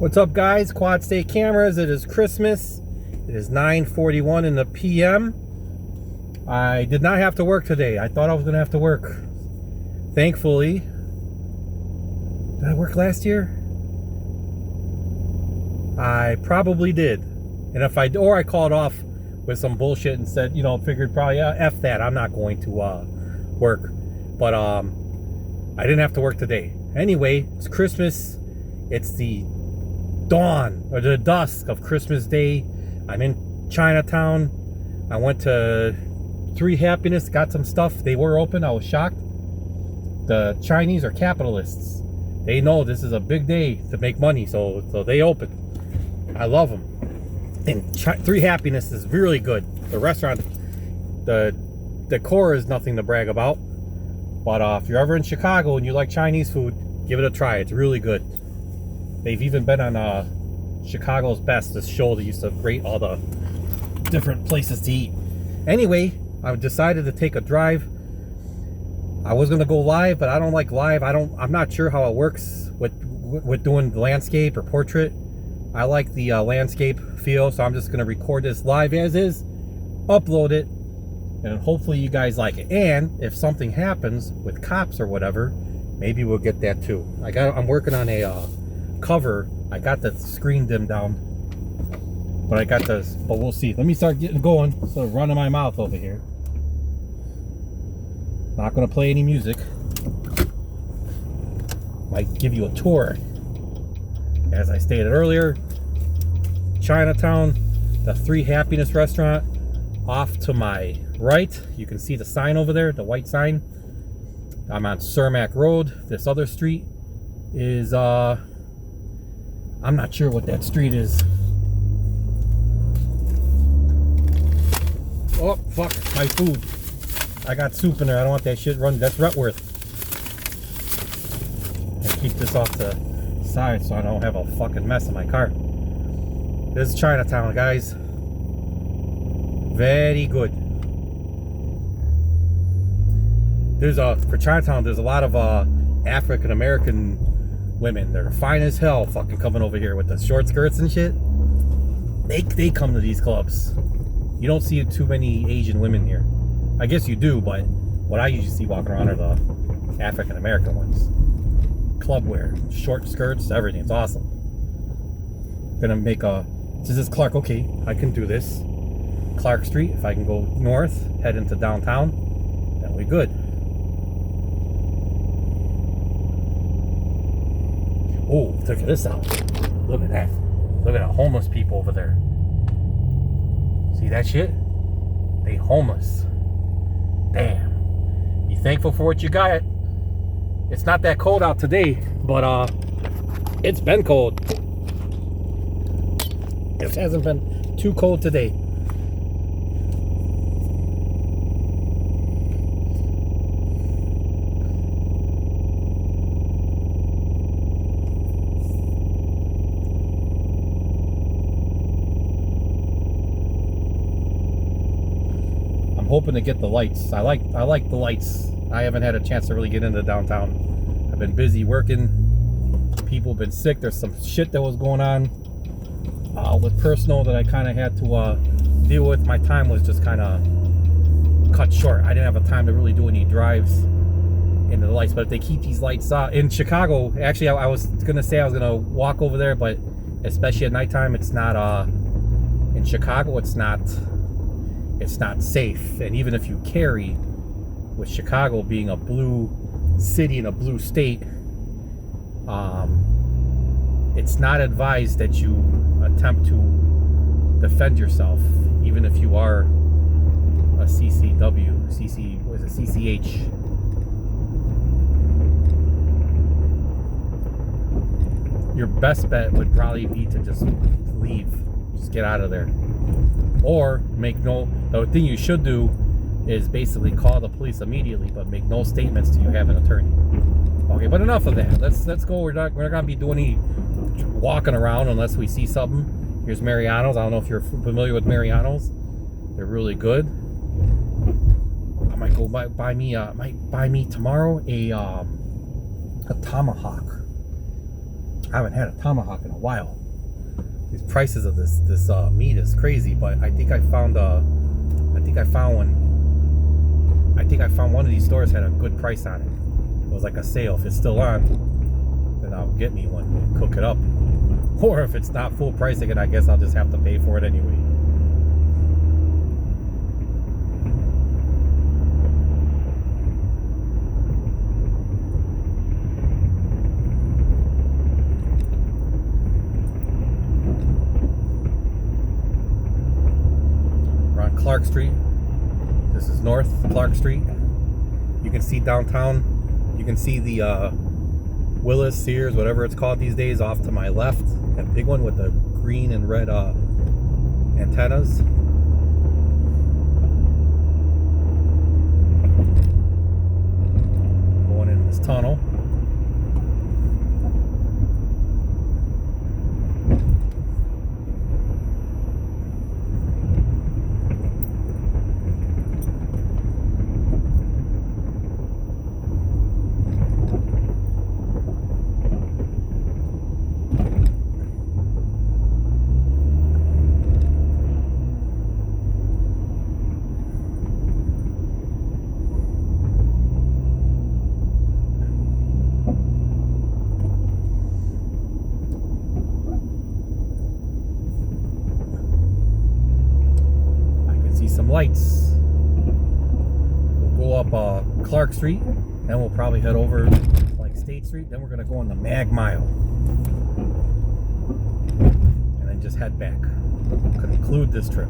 What's up, guys? Quad State Cameras. It is Christmas. It is 9:41 in the p.m. I did not have to work today. I thought I was going to have to work. Thankfully. Did I work last year? I probably did. And if I called off with some bullshit and said, figured probably, F that. I'm not going to work. But I didn't have to work today. Anyway, it's Christmas. It's the dawn or the dusk of Christmas Day. I'm in Chinatown. I went to 3 Happiness, got some stuff. They were open. I was shocked. The Chinese are capitalists. They know this is a big day to make money, so they open. I love them. And 3 Happiness is really good. The restaurant, the decor is nothing to brag about. But if you're ever in Chicago and you like Chinese food, give it a try. It's really good. They've even been on Chicago's Best, this show that used to rate all the different places to eat. Anyway, I decided to take a drive. I was gonna go live, but I don't like live. I'm not sure how it works with doing landscape or portrait. I like the landscape feel, so I'm just gonna record this live as is, upload it, and hopefully you guys like it. And if something happens with cops or whatever, maybe we'll get that too. I'm working on a cover. I got the screen dimmed down, but but we'll see. Let me start getting going. So running my mouth over here. Not gonna play any music. Might give you a tour. As I stated earlier, Chinatown, the 3 Happiness restaurant. Off to my right, you can see the sign over there, the white sign. I'm on Cermak Road. This other street is I'm not sure what that street is. Oh, fuck, my food. I got soup in there. I don't want that shit run. That's Rutworth. I keep this off the side so I don't have a fucking mess in my car. This is Chinatown, guys. Very good. For Chinatown, there's a lot of African American women. They're fine as hell, fucking coming over here with the short skirts and shit. They come to these clubs. You don't see too many Asian women here. I guess you do, but what I usually see walking around are the African American ones. Club wear, short skirts, everything. It's awesome. Gonna make this is Clark. Okay, I can do this. Clark Street. If I can go north, head into downtown, then we're good. Oh, look at this out. Look at that. Look at the homeless people over there. See that shit? They homeless. Damn. Be thankful for what you got. It's not that cold out today, but it's been cold. It hasn't been too cold today. Hoping to get the lights. I like the lights. I haven't had a chance to really get into downtown. I've been busy working. People have been sick. There's some shit that was going on with personal that I kind of had to deal with. My time was just kind of cut short. I didn't have a time to really do any drives into the lights. But if they keep these lights in Chicago, actually I was gonna say I was gonna walk over there, but especially at nighttime, it's not in Chicago. It's not safe. And even if you carry, with Chicago being a blue city and a blue state, it's not advised that you attempt to defend yourself, even if you are a CCH. Your best bet would probably be to just leave, just get out of there. Or the thing you should do is basically call the police immediately, but make no statements till you have an attorney. Okay, but enough of that. Let's go. We're not gonna be doing any walking around unless we see something. Here's Mariano's. I don't know if you're familiar with Mariano's. They're really good. I might go buy me tomorrow a tomahawk. I haven't had a tomahawk in a while. These prices of this meat is crazy, but I think I found one of these stores had a good price on it. It was like a sale. If it's still on, then I'll get me one and cook it up. Or if it's not full price again, I guess I'll just have to pay for it anyway. We're on Clark Street. This is North Clark Street. You can see downtown. You can see the Willis, Sears, whatever it's called these days, off to my left. That big one with the green and red antennas. Going in this tunnel. Some lights. We'll go up Clark Street, then we'll probably head over like State Street, then we're gonna go on the Mag Mile, and then just head back. Conclude this trip.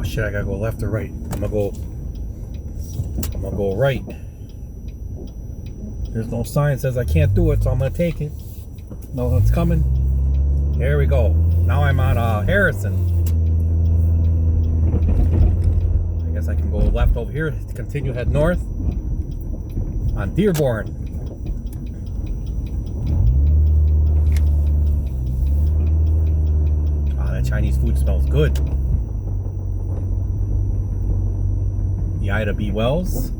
Shit, I gotta go left or right. I'm gonna go right. There's no sign that says I can't do it, so I'm gonna take it. No one's coming. There we go. Now I'm on Harrison. I guess I can go left over here to continue head north on Dearborn. Ah, that Chinese food smells good. The Ida B. Wells.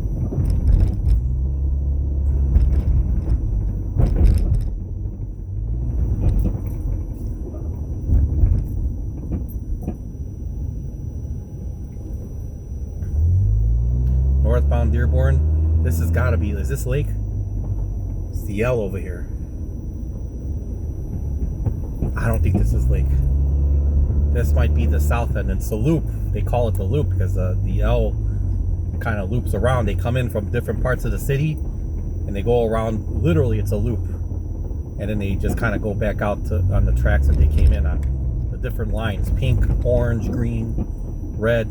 Northbound Dearborn. This has got to be, is this Lake? It's the L over here. I don't think this is Lake. This might be the south end. It's a loop. They call it the loop because the L kind of loops around. They come in from different parts of the city and they go around. Literally, it's a loop, and then they just kind of go back out on the tracks that they came in on. The different lines: pink, orange, green, red.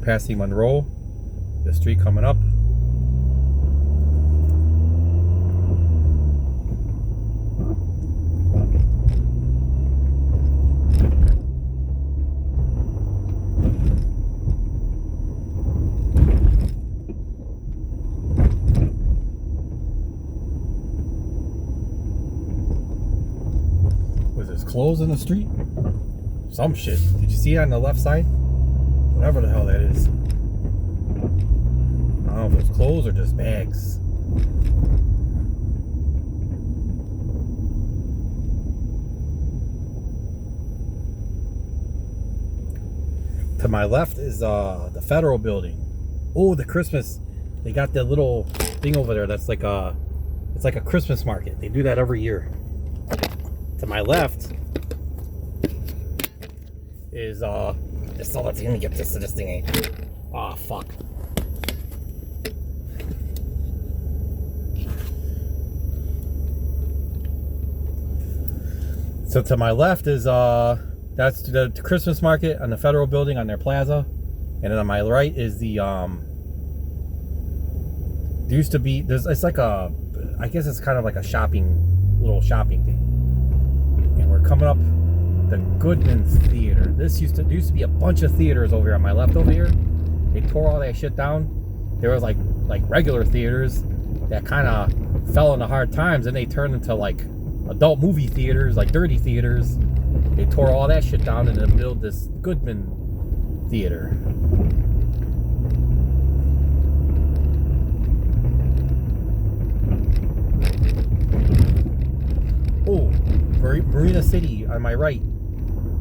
passing Monroe, the street coming up. Was there clothes in the street? Some shit. Did you see it on the left side? Whatever the hell that is. I don't know if it's clothes or just bags. To my left is the Federal Building. Oh, the Christmas. They got that little thing over there that's like it's like a Christmas market. They do that every year. To my left is just let's let me get this thing ain't. Oh fuck. So to my left is that's the Christmas market on the Federal Building on their plaza, and then on my right is the there used to be it's like a, I guess it's kind of like a little shopping thing, and we're coming up the Goodman's Theater. There used to be a bunch of theaters over here on my left over here. They tore all that shit down. There was like regular theaters that kind of fell into hard times, and they turned into like adult movie theaters, like dirty theaters. They tore all that shit down and then built this Goodman Theater. Oh, Marina City on my right.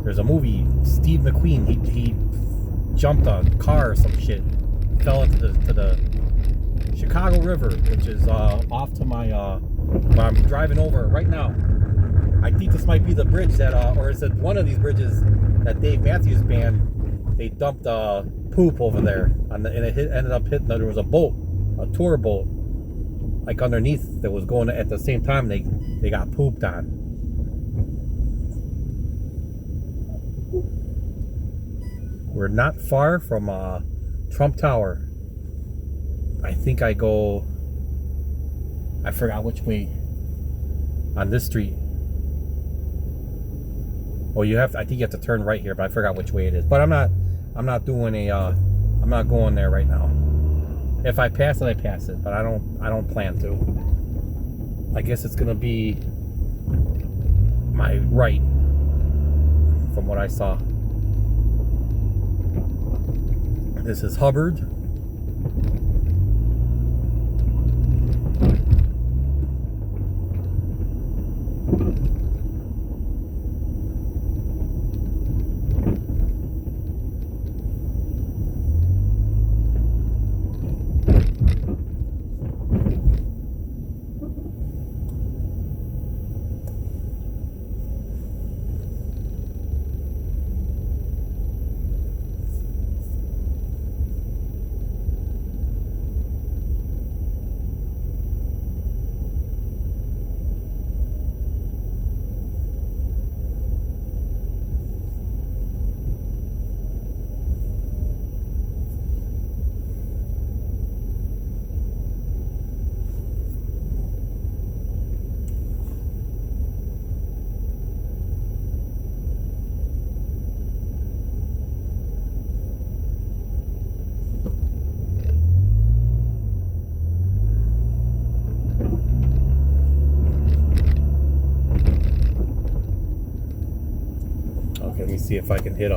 There's a movie, Steve McQueen. He jumped a car or some shit, fell into the Chicago River, which is off to my where I'm driving over right now. I think this might be the bridge that, or is it one of these bridges that Dave Matthews Band? They dumped poop over there, and it ended up hitting. There was a boat, a tour boat, like underneath that was going at the same time. They got pooped on. We're not far from Trump Tower. I think I forgot which way on this street. Oh, I think you have to turn right here, but I forgot which way it is. But I'm not doing I'm not going there right now. If I pass it, I pass it, but I don't plan to. I guess it's gonna be my right from what I saw. This is Hubbard. Let me see if I can hit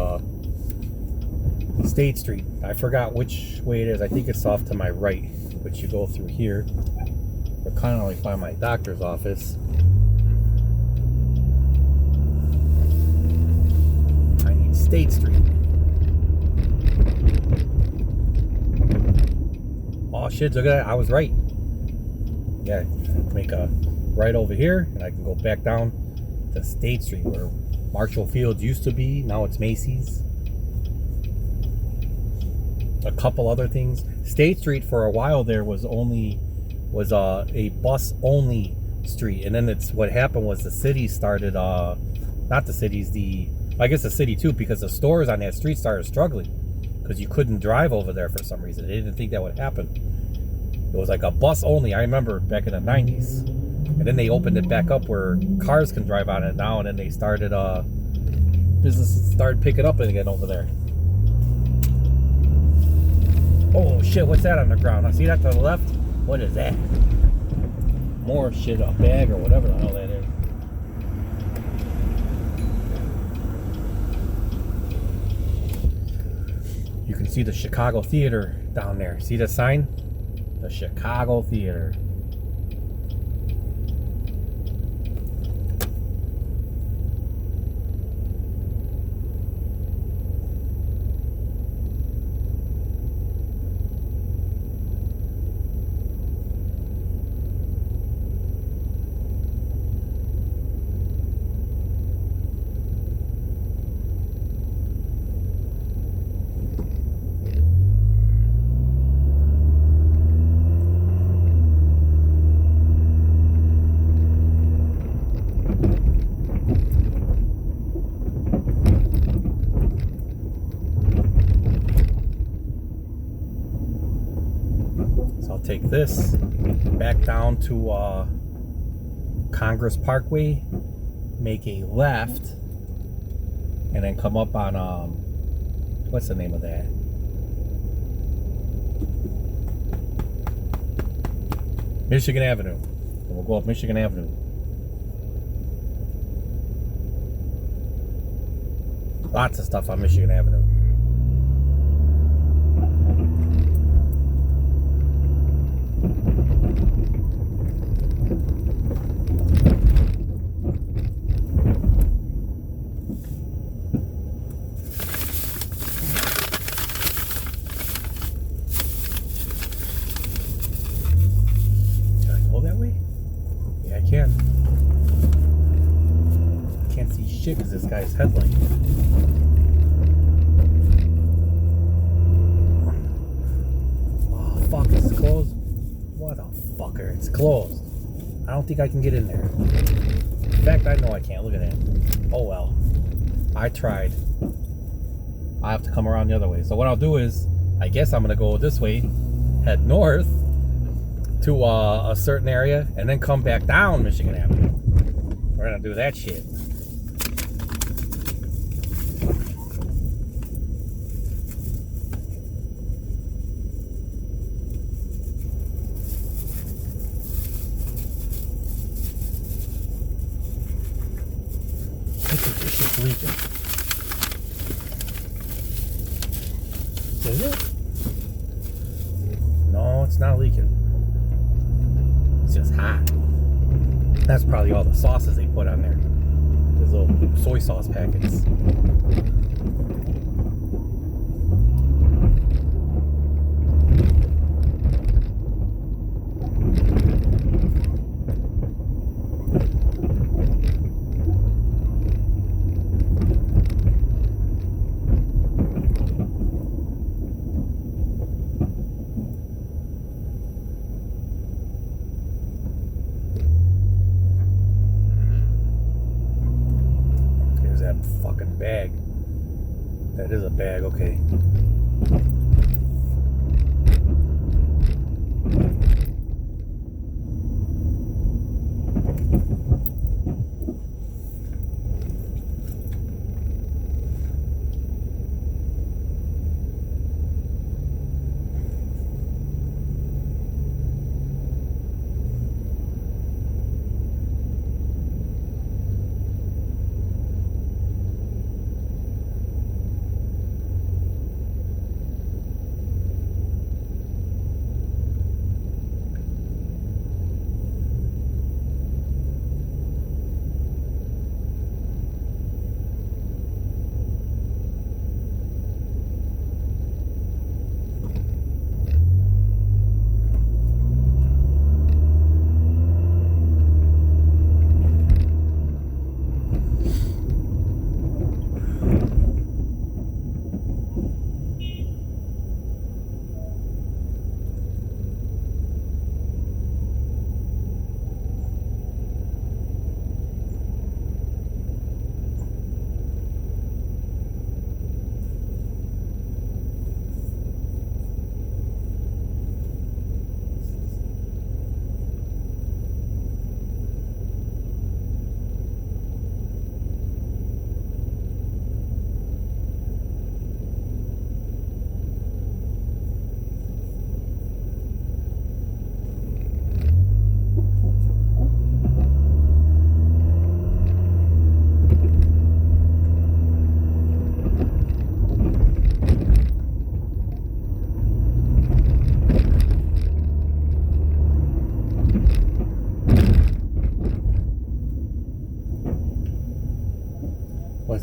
State Street. I forgot which way it is. I think it's off to my right, but you go through here. We're kind of like by my doctor's office. I need State Street. Oh shit, look at that. I was right. Yeah, make a right over here, and I can go back down to State Street where Marshall Fields used to be. Now it's Macy's. A couple other things. State Street for a while there was a bus only street, and then what happened was the city started not the cities, I guess the city too, because the stores on that street started struggling because you couldn't drive over there for some reason. They didn't think that would happen. It was like a bus only. I remember back in the 90s. And then they opened it back up where cars can drive on it now, and then they started, businesses started picking up again over there. Oh shit, what's that on the ground? I see that to the left? What is that? More shit, a bag or whatever the hell that is. You can see the Chicago Theater down there. See the sign? The Chicago Theater. Take this back down to Congress Parkway, make a left, and then come up on what's the name of that? Michigan Avenue. And we'll go up Michigan Avenue. Lots of stuff on Michigan Avenue. Can't see shit because this guy's headlight. Oh fuck, it's closed. What a fucker, it's closed. I don't think I can get in there. In fact, I know I can't. Look at that. Oh well. I tried. I have to come around the other way. So what I'll do is, I guess I'm gonna go this way, head north to a certain area, and then come back down Michigan Avenue. We're gonna do that shit. I think this shit's leaking. Is it? No, it's not leaking. It's just hot. That's probably all the sauces they put on there. Those little soy sauce packets. Fucking bag. That is a bag, okay.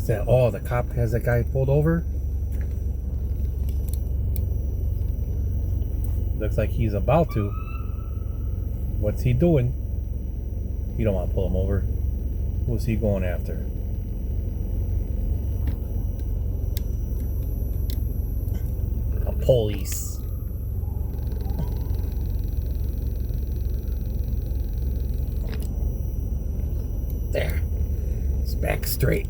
What's that? Oh, the cop has that guy pulled over. Looks like he's about to. What's he doing? You don't want to pull him over. Who's he going after? A police. There. It's back straight.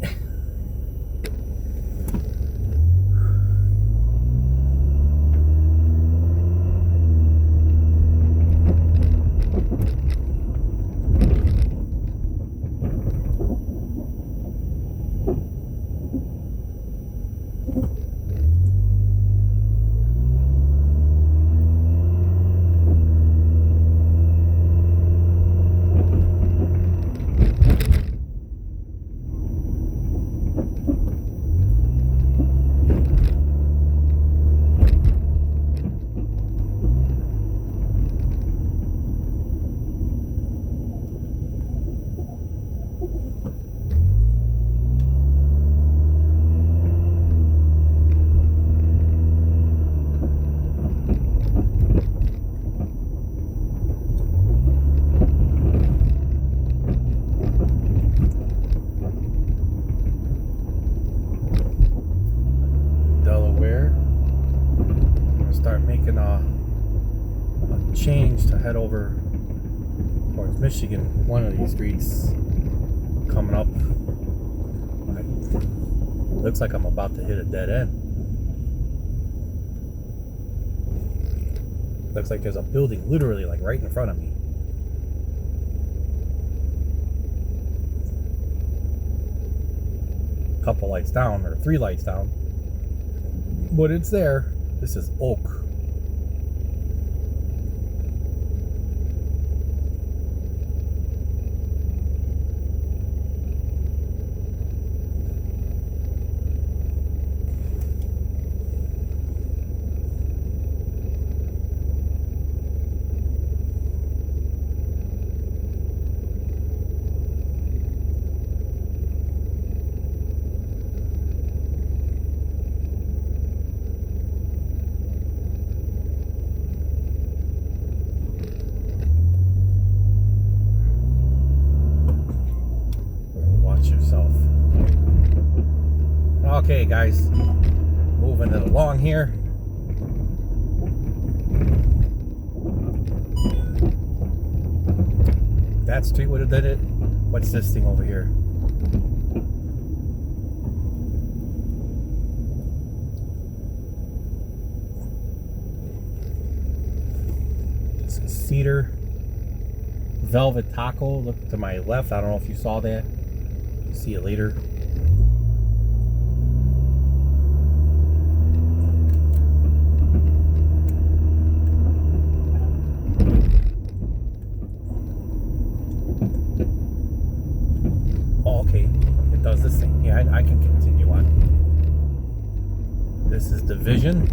Change to head over towards Michigan. One of these streets coming up. Looks like I'm about to hit a dead end. Looks like there's a building literally like right in front of me. Couple lights down, or 3 lights down, but it's there. This is Oak. Okay, guys, moving it along here. That street would have done it. What's this thing over here? This is Cedar. Velvet Taco. Look to my left. I don't know if you saw that. See it later. Does this thing. Yeah, I can continue on. This is Division.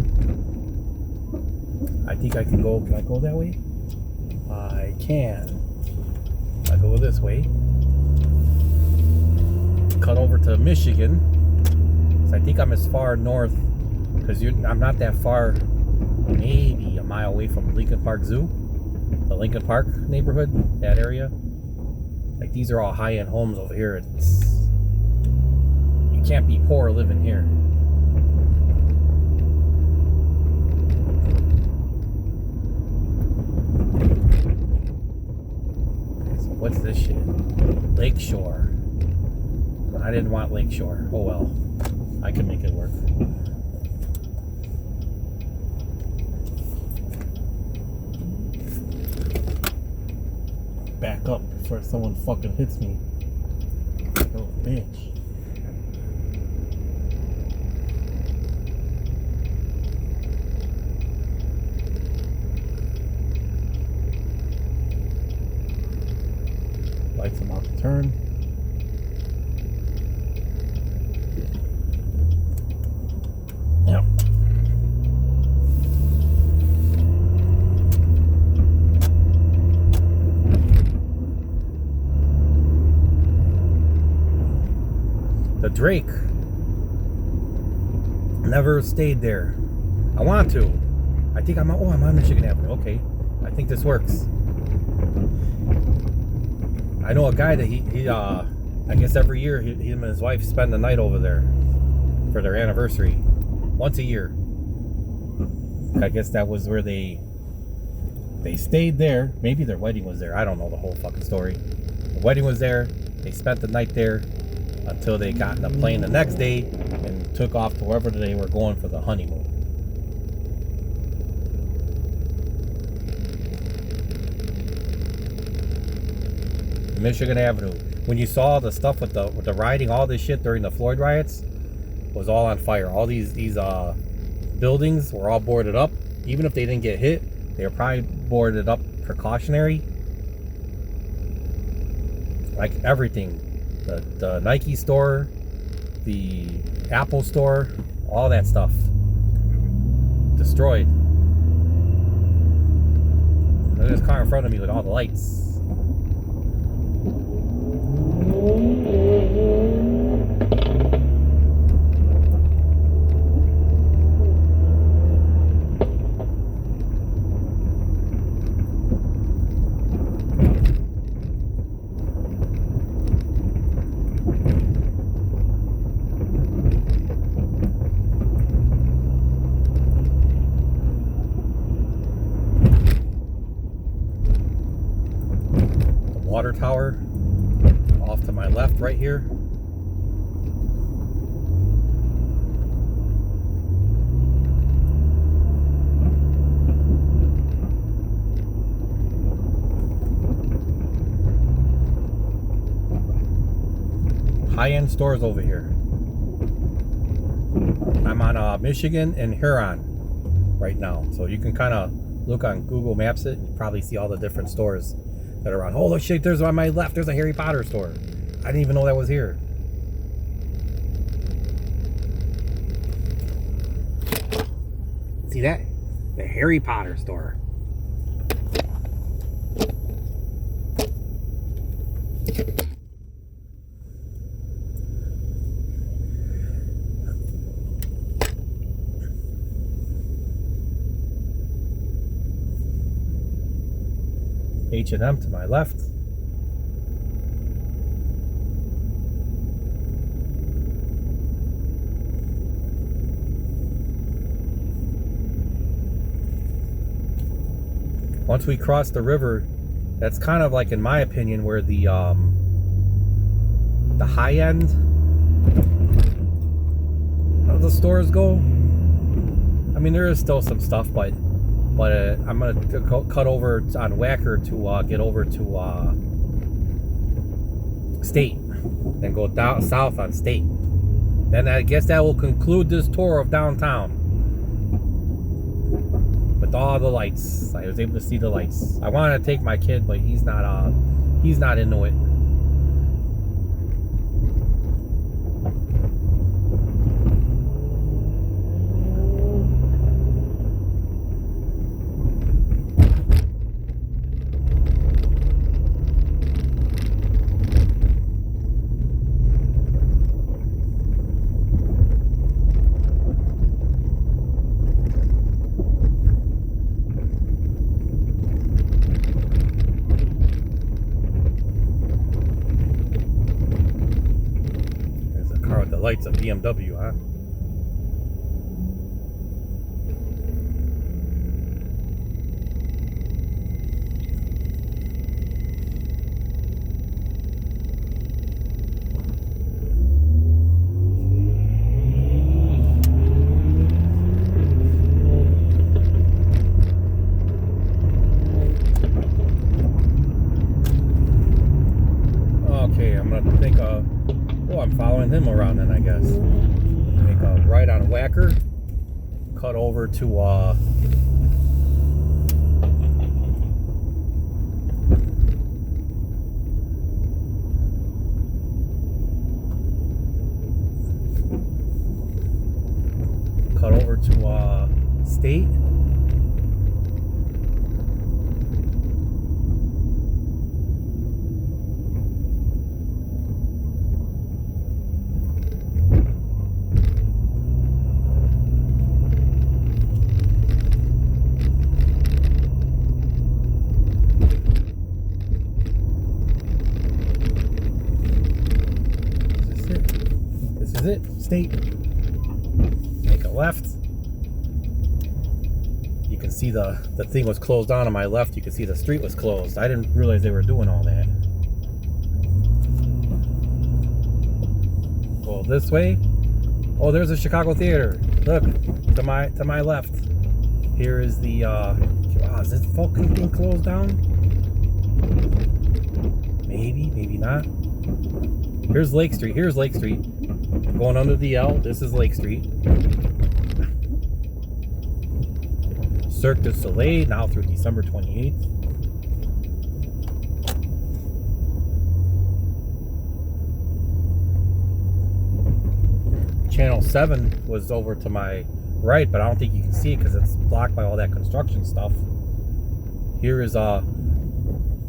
I think I can go. Can I go that way? I can. I go this way. Cut over to Michigan. So I think I'm as far north because I'm not that far. Maybe a mile away from Lincoln Park Zoo, the Lincoln Park neighborhood, that area. Like these are all high-end homes over here. You can't be poor living here. So what's this shit? Lakeshore. I didn't want Lakeshore. Oh well. I can make it work. Back up before someone fucking hits me. Oh, bitch. Lights I'm about to turn. Yep. The Drake Never stayed there. I want to. I think I'm on Michigan Avenue. Okay. I think this works. I know a guy that he I guess every year him and his wife spend the night over there for their anniversary. Once a year. I guess that was where they stayed there. Maybe their wedding was there. I don't know the whole fucking story. The wedding was there. They spent the night there until they got in the plane the next day and took off to wherever they were going for the honeymoon. Michigan Avenue. When you saw the stuff with the rioting, all this shit during the Floyd riots was all on fire. All these buildings were all boarded up. Even if they didn't get hit, they were probably boarded up precautionary. Like everything. The Nike store, the Apple store, all that stuff. Destroyed. Look at this car in front of me with all the lights. Water tower off to my left right here. High-end stores over here. I'm on Michigan and Huron right now, so you can kind of look on Google Maps it and you probably see all the different stores that are around. Holy shit, there's on my left, there's a Harry Potter store. I didn't even know that was here. See that? The Harry Potter store. H&M to my left. Once we cross the river, that's kind of like, in my opinion, where the high end of the stores go. I mean, there is still some stuff, but I'm gonna cut over on Wacker to get over to State, then go down south on State. Then I guess that will conclude this tour of downtown with all the lights. I was able to see the lights. I wanted to take my kid, but he's not into it. Lights of BMW, huh? Okay, I'm gonna think I'm following him around then, I guess. Make a right on Wacker, cut over to State. is it? State. Make a left. You can see the thing was closed on my left. You can see the street was closed. I didn't realize they were doing all that. Go this way. Oh, there's a Chicago Theater. Look, to my left. Here is the is this fucking thing closed down? Maybe not. Here's Lake Street. Here's Lake Street. Going under the L. This is Lake Street. Cirque du Soleil, now through December 28th. Channel 7 was over to my right, but I don't think you can see it because it's blocked by all that construction stuff. Here is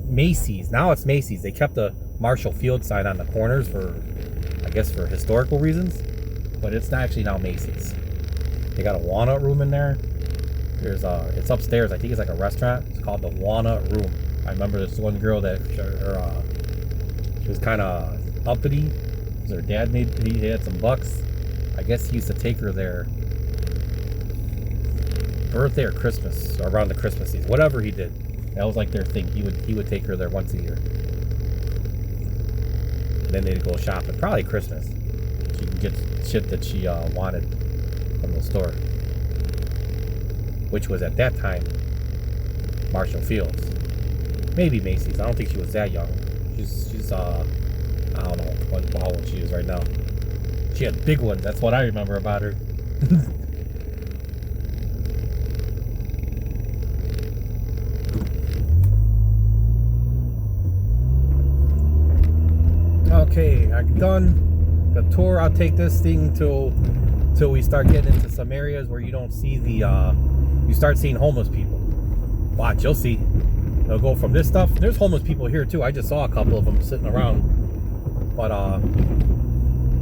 Macy's. Now it's Macy's. They kept the Marshall Field sign on the corners for, I guess, for historical reasons, but it's not actually now Macy's. They got a walnut room in there. There's it's upstairs. I think it's like a restaurant. It's called the Walnut Room. I remember this one girl that she was kind of uppity because her dad he had some bucks. I guess he used to take her there birthday or Christmas, or around the Christmas season, whatever he did. That was like their thing. He would take her there once a year. And then they'd go shopping, probably Christmas. She can get shit that she wanted from the store, which was at that time Marshall Fields, maybe Macy's. I don't think she was that young. She's I don't know how old she is right now. She had big ones. That's what I remember about her. Okay, I'm done the tour. I'll take this thing till we start getting into some areas where you don't see you start seeing homeless people. Watch, you'll see. They'll go from this stuff. There's homeless people here too. I just saw a couple of them sitting around. But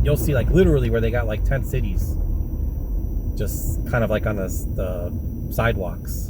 you'll see like literally where they got like tent cities, just kind of like on the sidewalks.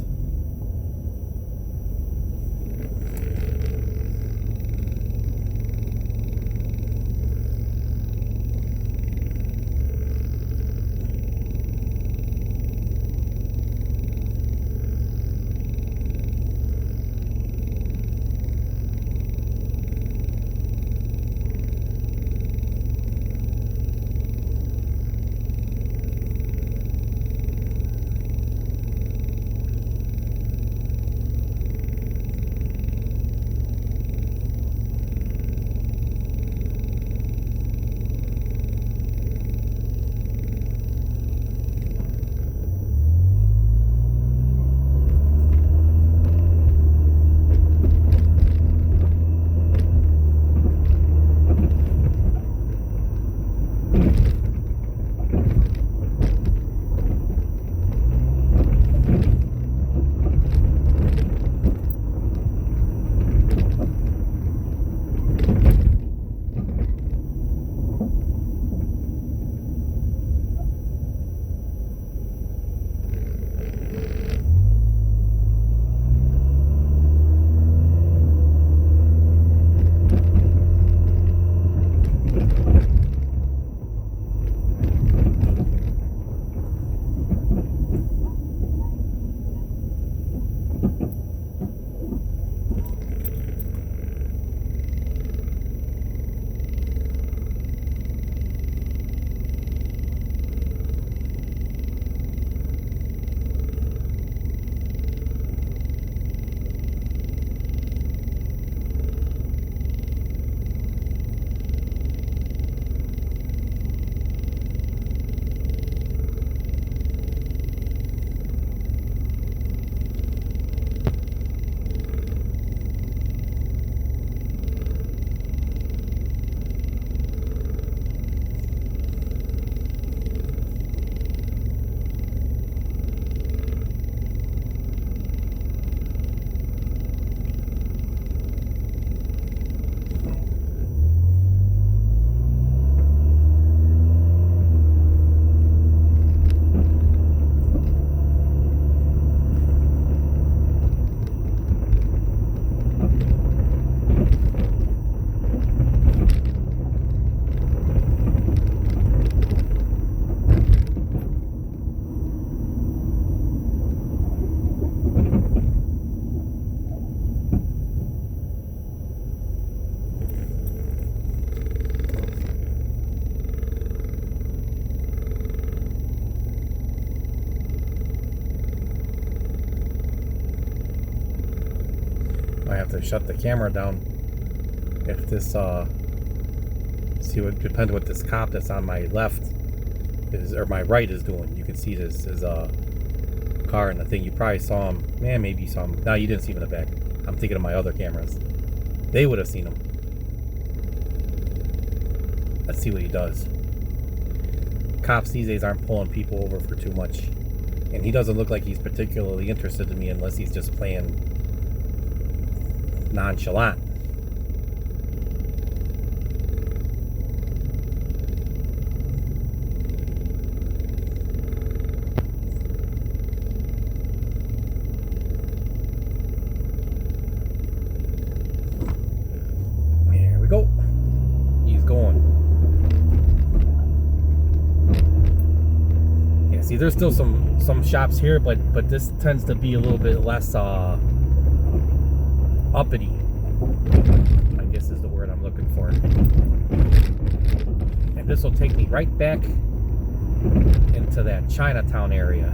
to shut the camera down. If this, see what depends what this cop that's on my left is, or my right is doing. You can see this is car and the thing. You probably saw him. Man, maybe you saw him. No, you didn't see him in the back. I'm thinking of my other cameras. They would have seen him. Let's see what he does. Cops these days aren't pulling people over for too much. And he doesn't look like he's particularly interested in me unless he's just playing nonchalant. There we go. He's going. Yeah, see, there's still some shops here, but this tends to be a little bit less uppity, I guess is the word I'm looking for. And this will take me right back into that Chinatown area.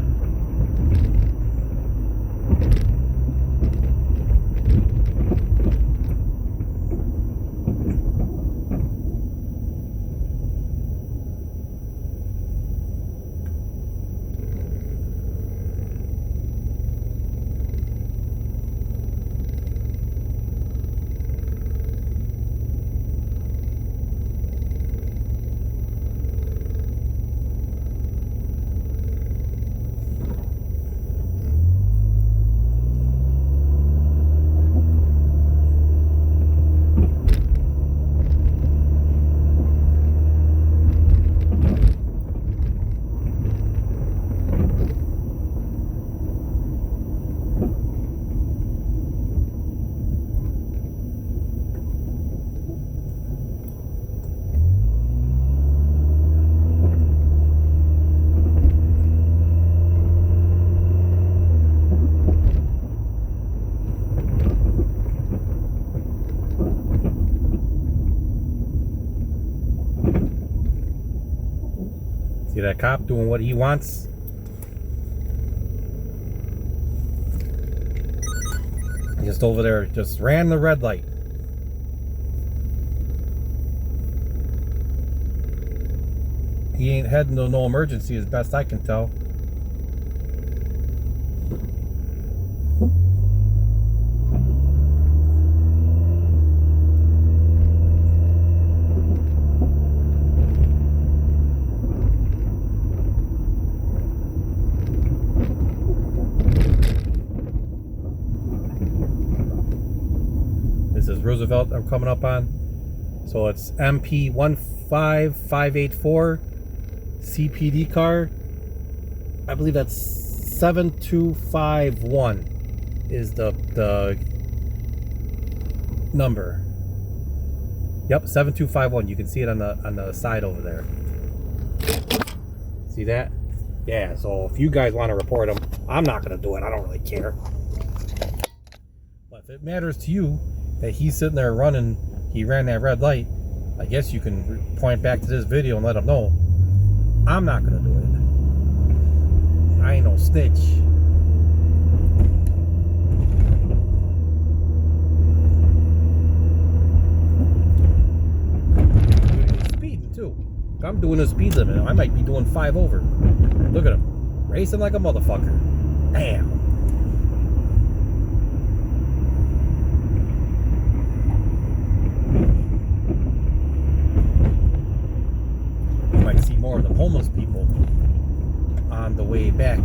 See that cop doing what he wants? Just over there, just ran the red light. He ain't heading to no emergency as best I can tell. This is Roosevelt I'm coming up on. So it's MP 15584 CPD car. I believe that's 7251 is the number. Yep, 7251. You can see it on the side over there. See that? Yeah, so if you guys want to report him, I'm not going to do it. I don't really care. But if it matters to you that he's sitting there running, he ran that red light, I guess you can point back to this video and let him know. I'm not going to do it. I ain't no snitch. He's speeding too. If I'm doing a speed limit, I might be doing 5 over. Look at him. Racing like a motherfucker. Damn. You might see more of the homeless people on the way back.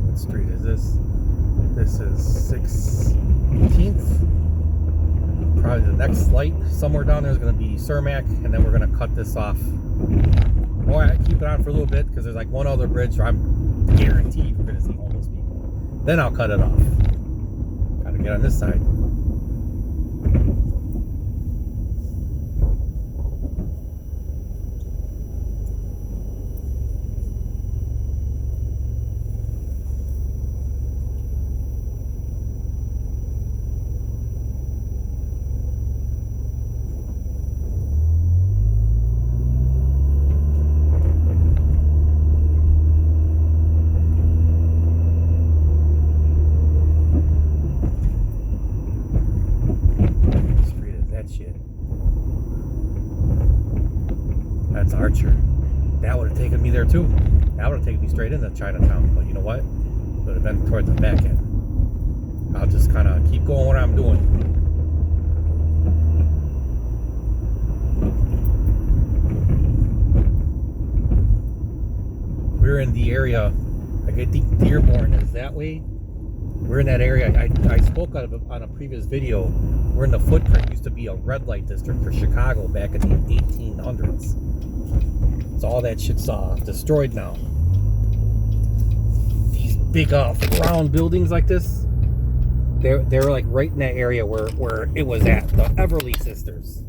What street is this? This is 16th. Probably the next light somewhere down there is going to be Cermak, and then we're going to cut this off. Or I keep it on for a little bit because there's like one other bridge where I'm guaranteed we're going to see homeless people. Then I'll cut it off. Got to get on this side. That would have taken me straight into Chinatown, but you know what? It would have been towards the back end. I'll just kind of keep going what I'm doing. We're in the area, I think Dearborn is that way. We're in that area. I spoke on a previous video. We're in the footprint. It used to be a red light district for Chicago back in the 1800s. So all that shit's destroyed now. These big round buildings like this, they're like right in that area where it was at, the Everly Sisters.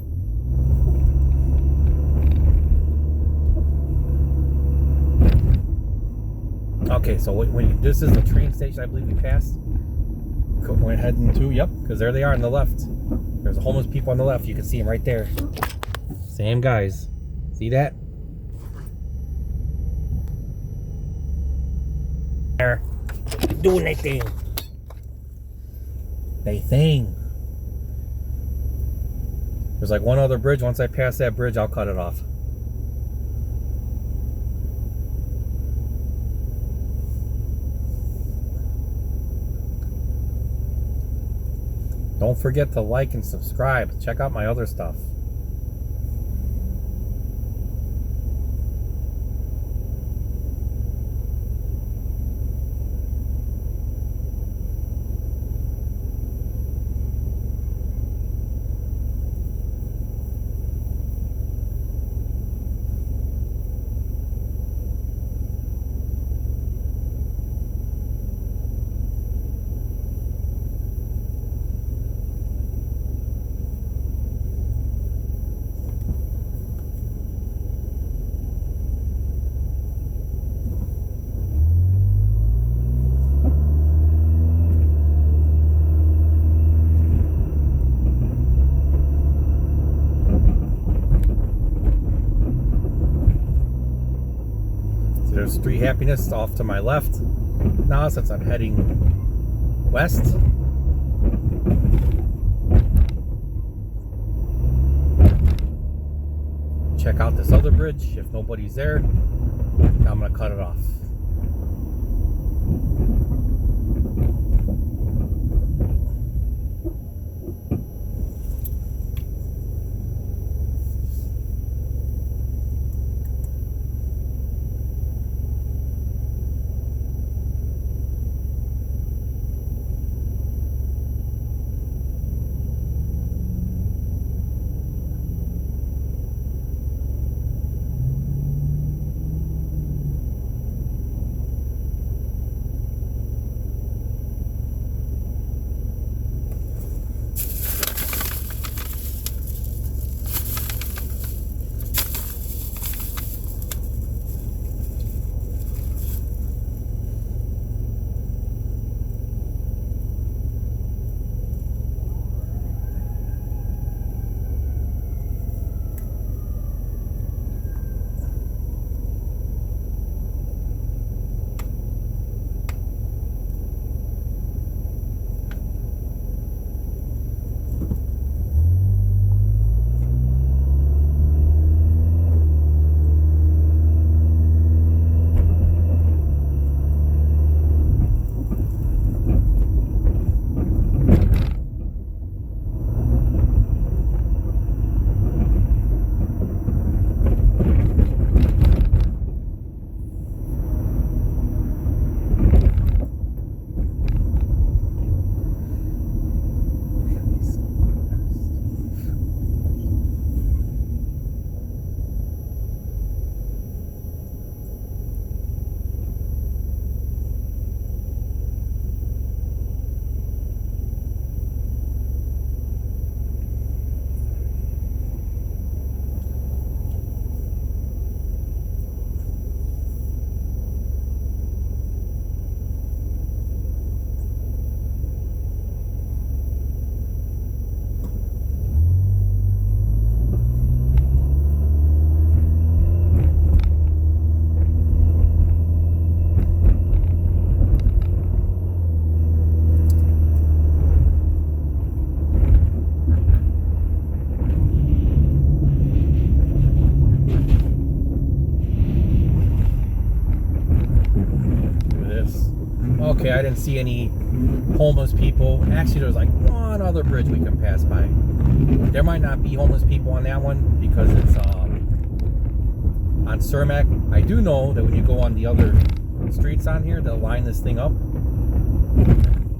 Okay, so this is the train station I believe we passed. We're heading to, yep, because there they are on the left. There's homeless people on the left. You can see them right there. Same guys. See that? There. Doing their thing. They thing. There's like one other bridge. Once I pass that bridge, I'll cut it off. Don't forget to like and subscribe. Check out my other stuff. There's Street Happiness off to my left now since I'm heading west. Check out this other bridge. If nobody's there, I'm going to cut it off. this. Okay, I didn't see any homeless people. Actually, there's like one other bridge we can pass by. There might not be homeless people on that one because it's on Cermak. I do know that when you go on the other streets on here, they'll line this thing up,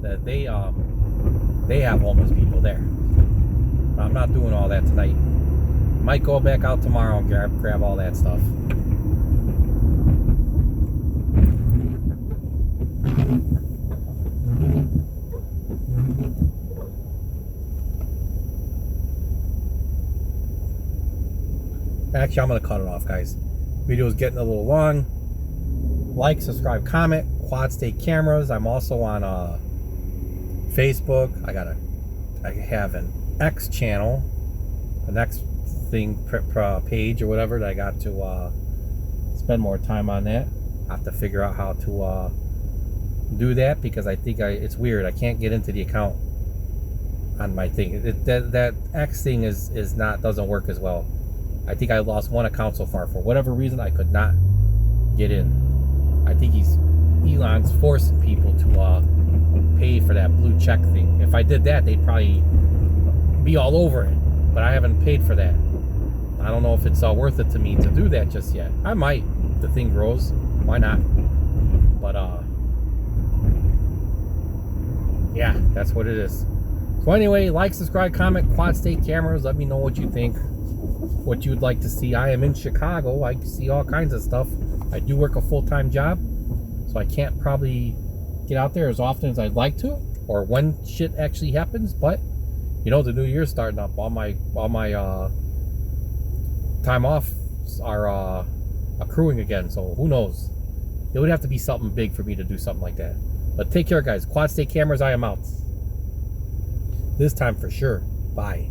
that they have homeless people there. But I'm not doing all that tonight. Might go back out tomorrow and grab all that stuff. Actually, I'm gonna cut it off, guys. Video is getting a little long. Like, subscribe, comment. Quad State Cameras. I'm also on Facebook. I have an X channel, the next thing page or whatever that I got to spend more time on that. I have to figure out how to do that because I think it's weird. I can't get into the account on my thing. That X thing doesn't work as well. I think I lost one account so far. For whatever reason, I could not get in. I think Elon's forcing people to pay for that blue check thing. If I did that, they'd probably be all over it. But I haven't paid for that. I don't know if it's worth it to me to do that just yet. I might. If the thing grows. Why not? But yeah, that's what it is. So anyway, like, subscribe, comment, Quad State Cameras. Let me know what you think, what you'd like to see. I am in Chicago. I see all kinds of stuff. I do work a full-time job, so I can't probably get out there as often as I'd like to, or when shit actually happens. But you know, the new year's starting up. All my time off are accruing again, so who knows? It would have to be something big for me to do something like that. But take care, guys. Quad State Cameras, I am out. This time for sure. Bye.